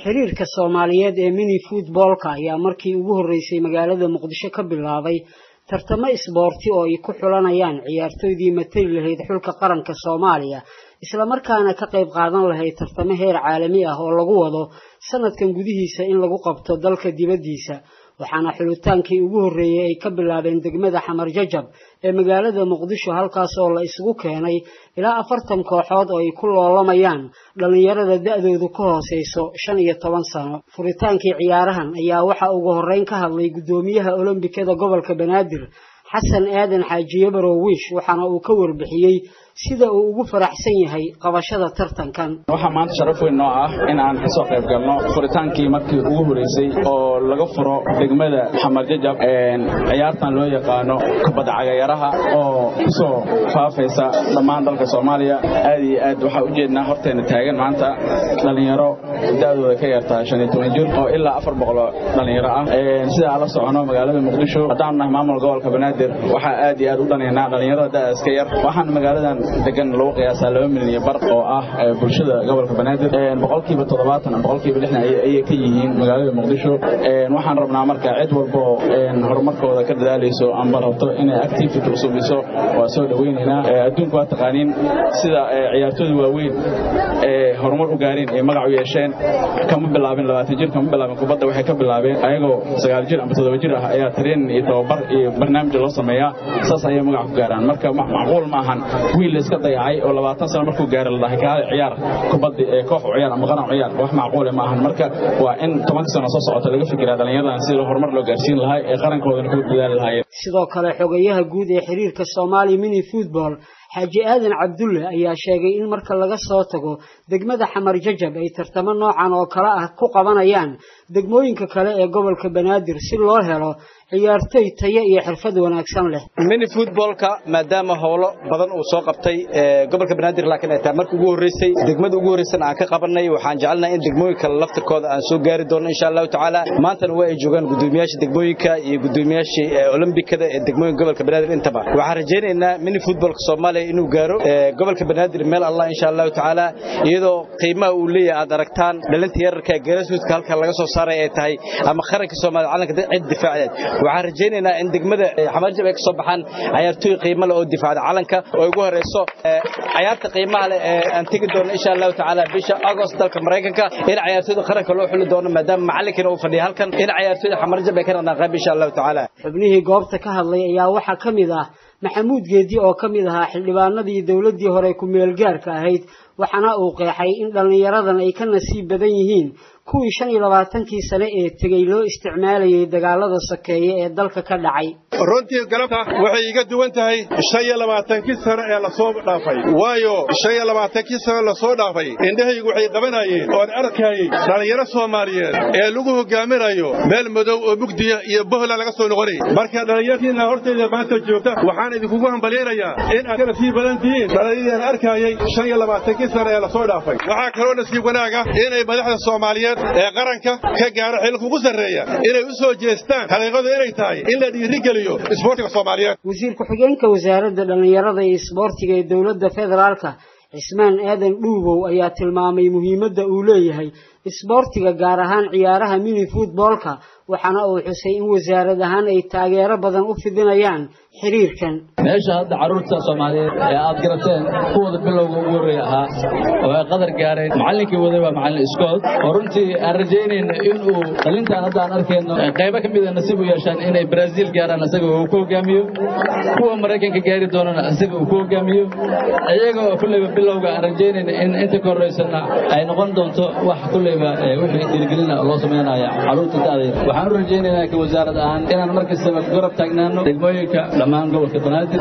xiriirka Soomaaliyeed ee mini footballka ayaa markii ugu horeysay magaalada Muqdisho ka bilaabay tartamo isboorti oo ay ku xulanayaan ciyaartoydii matali lahayd xulka qaranka Soomaaliya isla markaana ka qayb qaadan lahayd tartamo heer caalami ah oo lagu wado sanadkan gudihiisa in lagu qabto dalka dibadiisa waxaana xulitaankii ugu horeeyay ay ka bilaabeen degmada Xamar Jajab ee magaalada Muqdisho halkaas oo la isugu keenay ilaa 40 kooxood oo ay ku loolamayaan dhalinyarada da'doodu ka hooseyso 15 sano furitaankii ciyaarahan ayaa waxa ugu horeyn ka hadlay gudoomiyaha Olombikada gobolka Banaadir Xasan Aadan Xaajiye Barowish waxaana uu ka warbixiyay sida uu ugu faraxsan yahay qabashada tartankan waxa maanta sharaf weyn noo ah in aan ka soo qayb galno furitaankii markii ugu horeysay oo laga furo degmada Xamar Jajab ciyaartan loo yaqaano kubadda cagayaraha oo ku soo faafaysa dhammaan dalka Soomaaliya aad iyo aad waxa u jeednaa horteena taagan maanta dhalinyaro da'dooda ka yartaa 15 jir oo ilaa 400 dhalinyaro ah sida ala socono magaalada Muqdisho hadaan nahay maamul gobolka Banaadir waxa aad iyo aad u dhaneynaa dhalinyarada da'da iska yar waxaan magaaladan degan loo qiyaasaa 2 milyan bar oo ah bulshada gobolka Banaadir boqolkiiba 70 ama boqolkiiba 60 ay ka yihiin magaalada Muqdisho waxaan rabnaa marka cid walba horumarkooda ka dadaalayso ama rabto inay activity u subiso waa soo dhaweynaynaa adduunka waa taqaaniin sida ciyaartooyda waaweyn horumar u gaareen ee magac u yeesheen kama bilaabin 20 jir kama bilaabin kubadda waxay ka bilaabeen ayagoo 9 jir ama 7 jir ah ayaa tareen iyo tababar iyo barnaamij loo sameeyaa saas ayay magac ku gaaraan marka macquul ma ahan wiil iska dayacay oo 20 sano markuu gaaray la dhahay kaale ciyaar kubadda ee koox u ciyaar ama qaran u ciyaar wax macquul ma ahan marka waa in 10 sano soo socota laga fikiraa dhalinyarada si horumar loo gaarsiin lahaa ee qarankoodana ku dadaali lahaayeen sidoo kale xogayaha guud ee xiriirka Soomaali mini football Xaaji Aadan Cabdulle ayaa sheegay in marka laga soo tago degmada Xamar Jajab ay tartamo noocan oo kala ah ku qabanayaan degmooyinka kale ee gobolka Banaadir si loo helo ciyaartoy tayo iyo xirfad wanaagsan leh mini footballka maadaama howlo badan uu soo qabtay gobolka Banaadir laakiin ay tahay markii ugu horeysay degmada ugu horeysay aan ka qabanay waxaan jecelnahay in degmooyinka laftirkooda aan soo gaari doono insha Allah taala maantana way joogan gudoomiyaasha degmooyinka iyo gudoomiyaasha Olombikada ee degmooyinka gobolka Banaadir intaba waxaan rajaynaynaa mini footballka Soomaaliya inuu gaaro gobolka Banaadir meel Allah insha Allah taala iyadoo qiimaha uu leeyahay aad aragtaan dhalinta yararka grassroots halka laga soo saaray ay tahay ama qaranka Soomaaliya calanka cid difaaceed waxaan rajaynaynaa in degmada Xamar Jajab ay ka soo baxaan ciyaartoy qiimo leh oo difaaca calanka oo ugu horeyso ciyaarta qiimaha leh aan tagi doono insha Allah taala bisha August dalka Mareykanka in ciyaartoyda qaranka loo xuli doono maadaama macallinkana uu fadhiyo halkan in ciyaartoyda Xamar Jajab ay ka naqaan insha Allah taala xubnihii goobta ka hadlay ayaa waxa kamid ah Maxamuud Geedi oo kamid ahaa xildhibaanadii dawladii hore ku meel gaarka ahayd waxana uu qeexay in dhalinyaradan ay ka nasiib badan yihiin kuwii 25 sano ee tagay loo isticmaalayay dagaalada sokeeye ee dalka ka dhacay runtii galabta waxay iga duwan tahay 25 sano ee la soo dhaafay waayo 25 sano la soo dhaafay indhahaygu waxay qabanayeen oo arkayay dhalinyaro Soomaaliyeed ee lagu hogaaminayo meel madow oo mugdiya iyo bohla laga soo noqonay marka dhalinyarada horteeda maanta joogta waxaan idinku hambalyeerayaa in aad ka nasiib badan tihiin dhalinyarada arkayay 25 sano ee la soo dhaafay waxa kale oo nasiib wanaaga inay madaxda Soomaaliyeed ee qaranka ka gaaro xilka ugu sareeya inay u soo jeestaan xaqiiqadu inay tahay in la dhiirigeliyo isboortiga Soomaaliyeed wasiir ku-xigeenka wasaaradda dhalinyarada iyo isboortiga ee dawladda federaalka Ismaan Aadan Dhuubow ayaa tilmaamay muhiimadda uu leeyahay isboortiga gaar ahaan ciyaaraha mini footballka waxaana uu xusay in wasaarad ahaan ay taageero badan u fidinayaan xiriirkan meesha hadda caruurta Soomaaliyeed ee aad garateen kuwada bilowga ugu horeeyay ahaa oo ay qadar gaareen macallinkii waday waa macallin iskool oo runtii aan rajaynayno inuu dhalintan hadda aan arkayno qaybo kamid ah nasiib u yeeshaan inay Brazil gaaraan asaga uu ku hogaamiyo kuwa Mareykanka gaari doonana asaga uu ku hogaamiyo ayagoo kulliba bilowga aan rajaynayno in inta ka horeysana ay noqon doonto wax kulliba wixii dhiirigelin loo sameeyo caruurta taadayda waxaan rajaynaynaa ka wasaarad ahaan inaan markasta garab taagnaano degmooyinka dhammaan gobolka Banaadir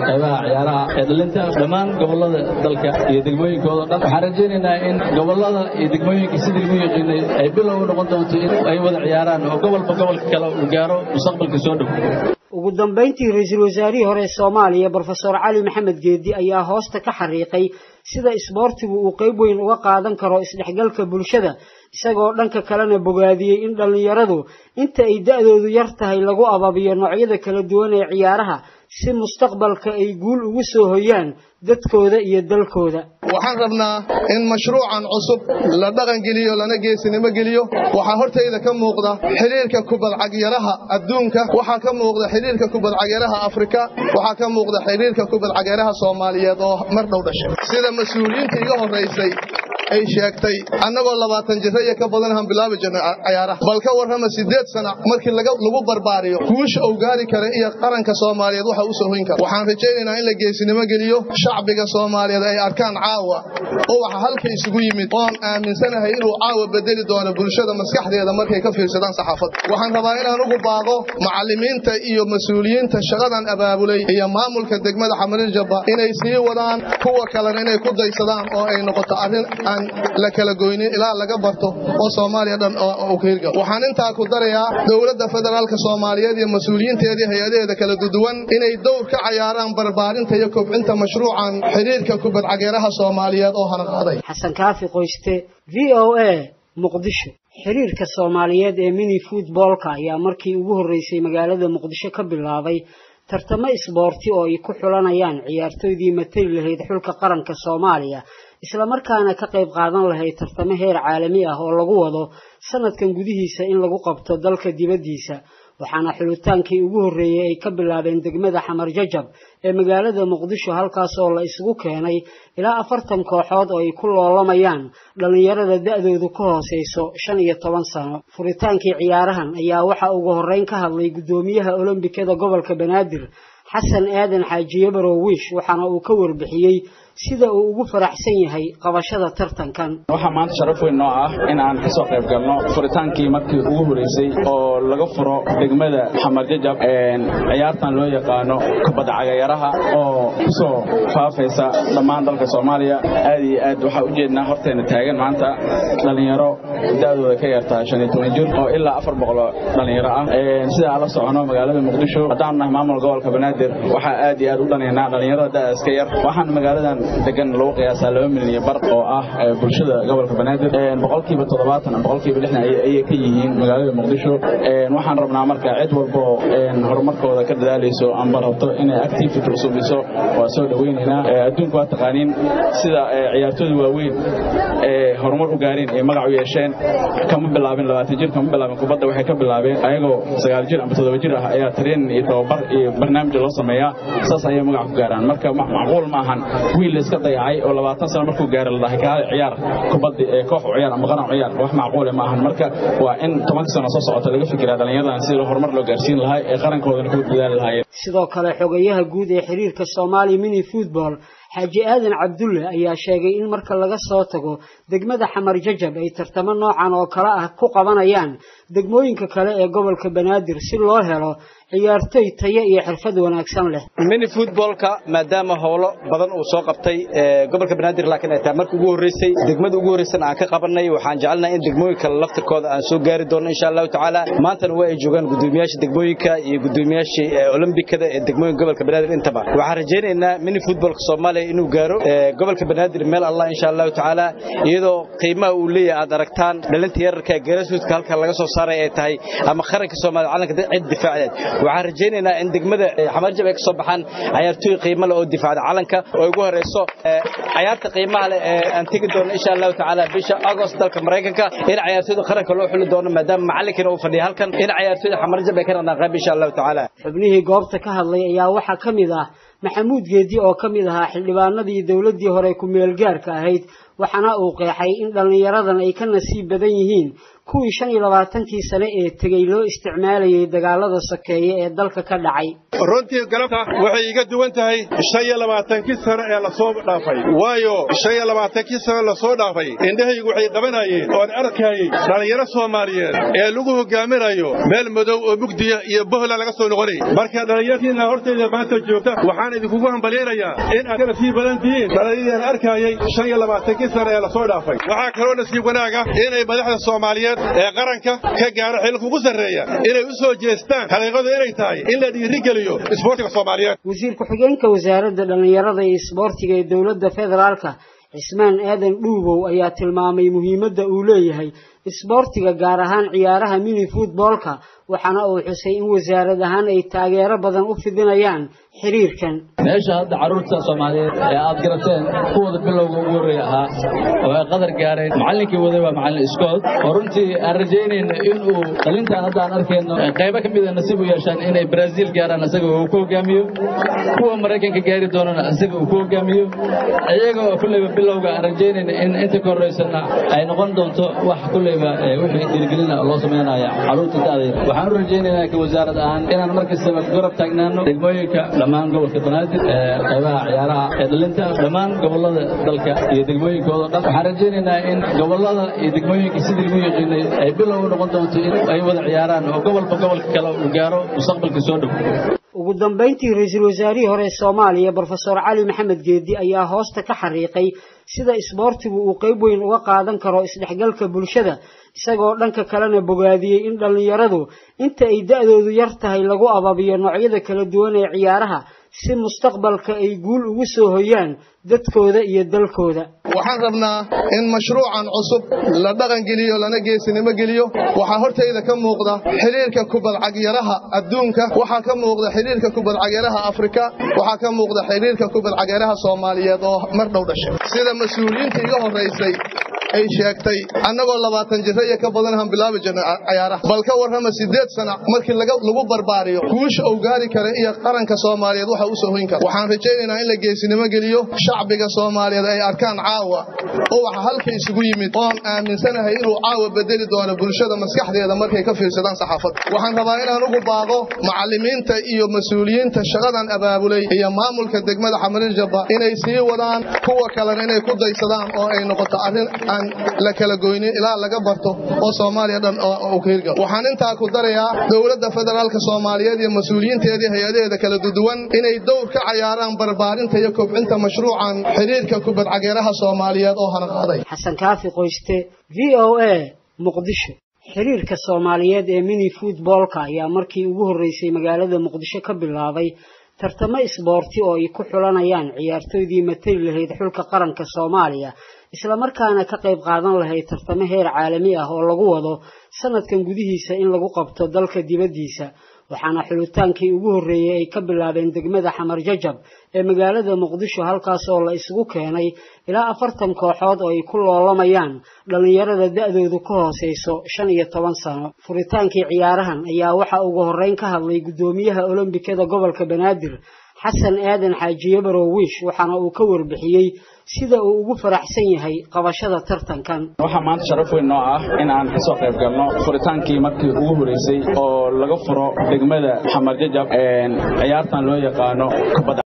qaybaha ciyaaraha ee dhalinta dhammaan gobolada dalka iyo degmooyinkooda dhan waxaan rajaynaynaa in gobolada iyo degmooyinka sidii lagu yaqaanay ay bilow noqon doonto in ay wada ciyaaraan oo gobolka kale uu gaaro mustaqbalka soo dhow ugu dambeyntii ra'iisul wasaarihii hore Soomaaliya Professor Cali Maxamed Geedi ayaa hoosta ka xariiqay sida isboortigu uu qayb weyn uga qaadan karo isdhexgalka bulshada isagoo dhanka kalena bogaadiyey in dhalinyaradu inta ay da'doodu yar tahay lagu ababiyo noocyada kala duwan ee ciyaaraha si mustaqbalka ay guul ugu soo hoyaan dadkooda iyo dalkooda. waxaan rabnaa in mashruucan cusub la dhaqan geliyo lana geesinimo geliyo. waxaa hortayda ka muuqda xiriirka kubad cagyaraha adduunka, waxaa ka muuqda xiriirka kubad cagyaraha Afrika, waxaa ka muuqda xiriirka kubad cagyaraha Soomaaliyeed oo mar dhow dhashay. sida mas'uuliyiinta iga horeysay ay sheegtay annagoo 20 jir iyo ka badan han bilaabi jirnay ciyaaraha, bal ka warrama 8 sano markii lagu barbaariyo guusha uu gaari karo iyo qaranka Soomaaliyeed waxa uu soo hoyn karo. waxaan rajaynaynaa in la geesinimo geliyo shacbiga Soomaaliyeed ay arkaan caawa oo waxa halka isugu yimid oo aaminsanahay inuu caawa bedeli doono bulshada maskaxdeeda markay ka fiirsadaan saxaafadda. waxaan rabaa inaan ugu baaqo macallimiinta iyo mas'uuliyiinta shaqadan abaabulay iyo maamulka degmada Xamar-Jajab inay sii wadaan, kuwa kalena inay ku daysadaan oo ay noqoto arrin la kala goynin ilaa laga barto oo Soomaaliya dhan oo ka hirgal. waxaan intaa ku darayaa dawladda federaalka Soomaaliyeed iyo mas'uuliyiinteeda hay'adaheeda kala duwan inay door ka ciyaaraan barbaarinta iyo kobcinta mashruucan xiriirka kubad cagyaraha Soomaaliyeed oo hana qaaday. Xasan Kaafi Qoyste, VOA, Muqdisho. xiriirka Soomaaliyeed ee mini footballka ayaa markii ugu horeysay magaalada Muqdisho ka bilaabay tartamo isboorti oo ay ku xulanayaan ciyaartoydii matali lahayd xulka qaranka Soomaaliya isla markaana ka qayb qaadan lahayd tartamo heer caalami ah oo lagu wado sanadkan gudihiisa in lagu qabto dalka dibadiisa. waxaana xulitaankii ugu horeeyay ay ka bilaabeen degmada Xamar-Jajab ee magaalada Muqdisho, halkaas oo la isugu keenay ilaa 40 kooxood oo ay ku loolamayaan dhalinyarada da'doodu ka hooseyso 15 sano. furitaankii ciyaarahan ayaa waxa ugu horeyn ka hadlay gudoomiyaha Olombikada gobolka Banaadir Xasan Aadan Xaajiye Baroowish, waxaana uu ka warbixiyay sida uu ugu faraxsan yahay qabashada tartankan. waxa maanta sharaf weyn noo ah in aan ka soo qayb galno furitaankii markii ugu horeysay oo laga furo degmada Xamar-Jajab ciyaartan loo yaqaano kubadda cagayaraha oo ku soo faafaysa dhammaan dalka Soomaaliya. aad iyo aad waxa u jeednaa horteena taagan maanta dhalinyaro da'dooda ka yartaa 15 jir oo ilaa 400 dhalinyaro ah. sida aan la socono magaalada Muqdisho haddaan nahay maamul gobolka Banaadir waxa aad iyo aad u dhaneynaa dhalinyarada da'da iska yar. waxaan magaaladan degan loo qiyaasaa 2 milyan bar oo ah bulshada gobolka Banaadir 70% 60% ay ka yihiin magaalada Muqdisho. waxaan rabnaa marka cid walba horumarkooda ka dadaalayso ama rabto inay activity u suubiso waa soo dhaweynaynaa. adduunku waa taqaaniin sida ciyaartooyda waaweyn horumar u gaareen ee magac u yeesheen. kama bilaabin 20 jir, kama bilaabin kubadda, waxay ka bilaabeen ayagoo 9 jir ama 7 jir ah ayaa training iyo tababar iyo barnaamij loo sameeyaa, saas ayay magac ku gaaraan. marka macquul ma ahan wiil iska dayacay oo 20 sano markuu gaaro la dhahay ka ciyaar kubadda koox ciyaar ama qaran ciyaar, wax macquul ma ahan. marka waa in 10 sano soo socota laga fikiraa dhalinyaradan si horumar loo gaarsiin lahaa ee qarankooda ku dadaali lahaayeen. sidoo kale xogayaha guud ee xiriirka Soomaali mini football Xaaji Aadan Cabdulle ayaa sheegay in marka laga soo tago degmada Xamar-Jajab ay tartamo noocan oo kala ah ku qabanayaan degmooyinka kale ee gobolka Banaadir si loo helo ciyaartoy tayo iyo xirfad wanaagsan leh. mini footballka maadaama howlo badan uu soo qabtay gobolka Banaadir laakiin ay tahay markii ugu horeysay degmada ugu horeysay aan ka qabanay, waxaan jecelnahay in degmooyinka laftirkooda aan soo gaari doono insha Allah taala. maantana way ay joogan gudoomiyaasha degmooyinka iyo gudoomiyaasha Olombikada ee degmooyinka gobolka Banaadir intaba. waxaan rajaynaynaa mini footballka Soomaaliya inuu gaaro gobolka Banaadir meel Allah insha Allah taala, iyadoo qiimaha uu leeyahay aad aragtaan dhalinta yararka geerasuudka halka laga soo saaray ay tahay ama qaranka Soomaaliya calanka cid difaacadeed. waxaan rajaynaynaa in degmada Xamar-Jajab ay ka soo baxaan ciyaartoy qiimo leh oo difaacda calanka oo ugu horeyso ciyaarta qiimaha leh ee aan tagi doono insha Allah taala bisha August dalka Mareykanka in ciyaartoyda qaranka loo xuli doono maadaama macallinkana uu fadhiyo halkan in ciyaartoyda Xamar-Jajab ay ka qeyb insha Allah taala. xubnihii goobta ka hadlay ayaa waxa kamid ah Maxamuud Geedi oo kamid ahaa xildhibaanadii dawladii hore ku meel gaarka ahayd, waxaana uu qeexay in dhalinyaradan ay ka nasiib badan yihiin kuwii 25 sano ee tagay loo isticmaalayay dagaalada sokeeye ee dalka ka dhacay. runtii galabta waxay iga duwan tahay 25 sano ee la soo dhaafay, waayo 25 sano la soo dhaafay indhahaygu waxay qabanayeen oo arkayay dhalinyaro Soomaaliyeed ee lagu hogaaminayo meel madow oo mugdiya iyo bohla laga soo noqonay. marka dhalinyartiina horteeda maanta joogta waxaan idinku hambalyeeyaa in aad ka nasiib badan tihiin dhalinyarada arkayay 25 sano ee la soo dhaafay. waxaa kaloo nasiib wanaaga inay madaxda Soomaaliyeed ee qaranka ka gaaro xilka ugu sareeya inay u soo jeestaan xaqiiqada inay tahay in la dhiirigeliyo isboortiga Soomaaliyeed. wasiir ku-xigeenka wasaaradda dhalinyarada iyo isboortiga ee dawladda federaalka Cismaan Aadan Dhuubow ayaa tilmaamay muhiimadda uu leeyahay isboortiga gaar ahaan ciyaaraha mini footballka waxaana uu xusay in wasaarad ahaan ay taageero badan u fidinayaan xiriirkan meesha hadda caruurta Soomaaliyeed ee aad garateen kuwada bilowga ugu horeeya ahaa oo ay qadar gaareen macallinkii waday waa macallin Scott runtii aan rajaynayna in uu dhalintan hadda aan arkayno qaybo kamid ah nasiib u yeeshaan inay Brazil gaaraan asaga uu ku hogaamiyo kuwa Mareykanka gaari doonana asaga uu ku hogaamiyo ayaga oo kulliba bilowga aan rajaynayna in inta ka horeysana ay noqon doonto wax kulliba wixii dhiirigelin loo sameeyo caruurta taariikh waxaan rajaynaynaa ka wasaarad ahaan inaan markasta garab taagnaano degmooyinka dhamaan gobolka Banaadir qaybaha ciyaaraha ee dhalinta dhamaan gobolada dalka iyo degmooyinkooda dhan waxaan rajaynaynaa in gobolada iyo degmooyinka sidii lagu yaqaanay ay bilow noqon doonto in ay wada ciyaaraan oo gobolka kale uu gaaro mustaqbalka soo dhow ugu dambeyntii ra'iisul wasaarihii hore Soomaaliya Professor Ali Maxamed Geedi ayaa hoosta ka xariiqay sida isboortigu uu qayb weyn uga qaadan karo isdhexgalka bulshada isagoo dhanka kalena bogaadiyay in dhalinyaradu inta ay da'doodu yar tahay lagu ababiyo noocyada kala duwan ee ciyaaraha si mustaqbalka ay guul ugu soo hoyaan dadkooda iyo dalkooda waxaan rabnaa in mashruucan cusub la dhaqan geliyo lana geesinimo geliyo waxa hortayda ka muuqda xiriirka kubad cagyaraha adduunka waxa ka muuqda xiriirka kubad cagyaraha Afrika waxa ka muuqda xiriirka kubad cagyaraha Soomaaliyeed oo mar dhow dhashay sida mas'uuliyiinta iga horeysay ay sheegtay annagoo 20 jir iyo ka badan han bilaabi jirnay ciyaaraha balka warrama 8 sano markii lagu barbaariyo guusha uu gaari karo iyo qaranka Soomaaliyeed waxa uu soo hoyn karo waxaan rajaynaynaa in la geesinimo geliyo shacbiga Soomaaliyeed ay arkaan caawa oo waxa halka isugu yimid oo aaminsanahay inuu caawa bedeli doono bulshada maskaxdeeda markay ka fiirsadaan saxaafadda waxaan rabaa inaan ugu baaqo macallimiinta iyo mas'uuliyiinta shaqadan abaabulay iyo maamulka degmada Xamarjab inay sii wadaan kuwa kale inay ku daysadaan oo ay noqoto arrin aan la kala goynin ilaa laga barto oo Soomaaliya dhan oo ka hirgal waxaan inta ku darayaa dawladda federaalka Soomaaliyeed iyo mas'uuliyiinteeda hay'adaha kala duwan inay door ka ciyaaraan barbaarinta iyo kobcinta mashruucan xiriirka kubad cagyaraha Soomaaliyeed oo hana qaaday Xasan Kaafi Qoyste VOA Muqdisho xiriirka Soomaaliyeed ee mini footballka ayaa markii ugu horeysay magaalada Muqdisho ka bilaabay tartamo isboorti oo ay ku xulanayaan ciyaartoydii matay lahayd xulka qaranka Soomaaliya isla markaana ka qayb qaadan lahayd tartamo heer caalami ah oo lagu wado sanadkan gudihiisa in lagu qabto dalka dibadiisa waxaana xulitaankii ugu horeeyay ay ka bilaabeen degmada Xamarjab ee magaalada Muqdisho halkaas oo la isugu keenay ilaa 40 kooxood oo ay ku loolamayaan dhalinyarada da'doodu ka hooseyso 15 sano furitaankii ciyaarahan ayaa waxa ugu horeyn ka hadlay gudoomiyaha Olombikada gobolka Banaadir Xasan Aadan Xaajiye Baroowish waxaana uu ka warbixiyay sida uu ugu faraxsan yahay qabashada tartankan waxa maanta sharaf weyn noo ah in aan ka soo qayb galno furitaankii markii ugu horeysay oo laga furo degmada Xamarjab ciyaartan loo yaqaano kubadda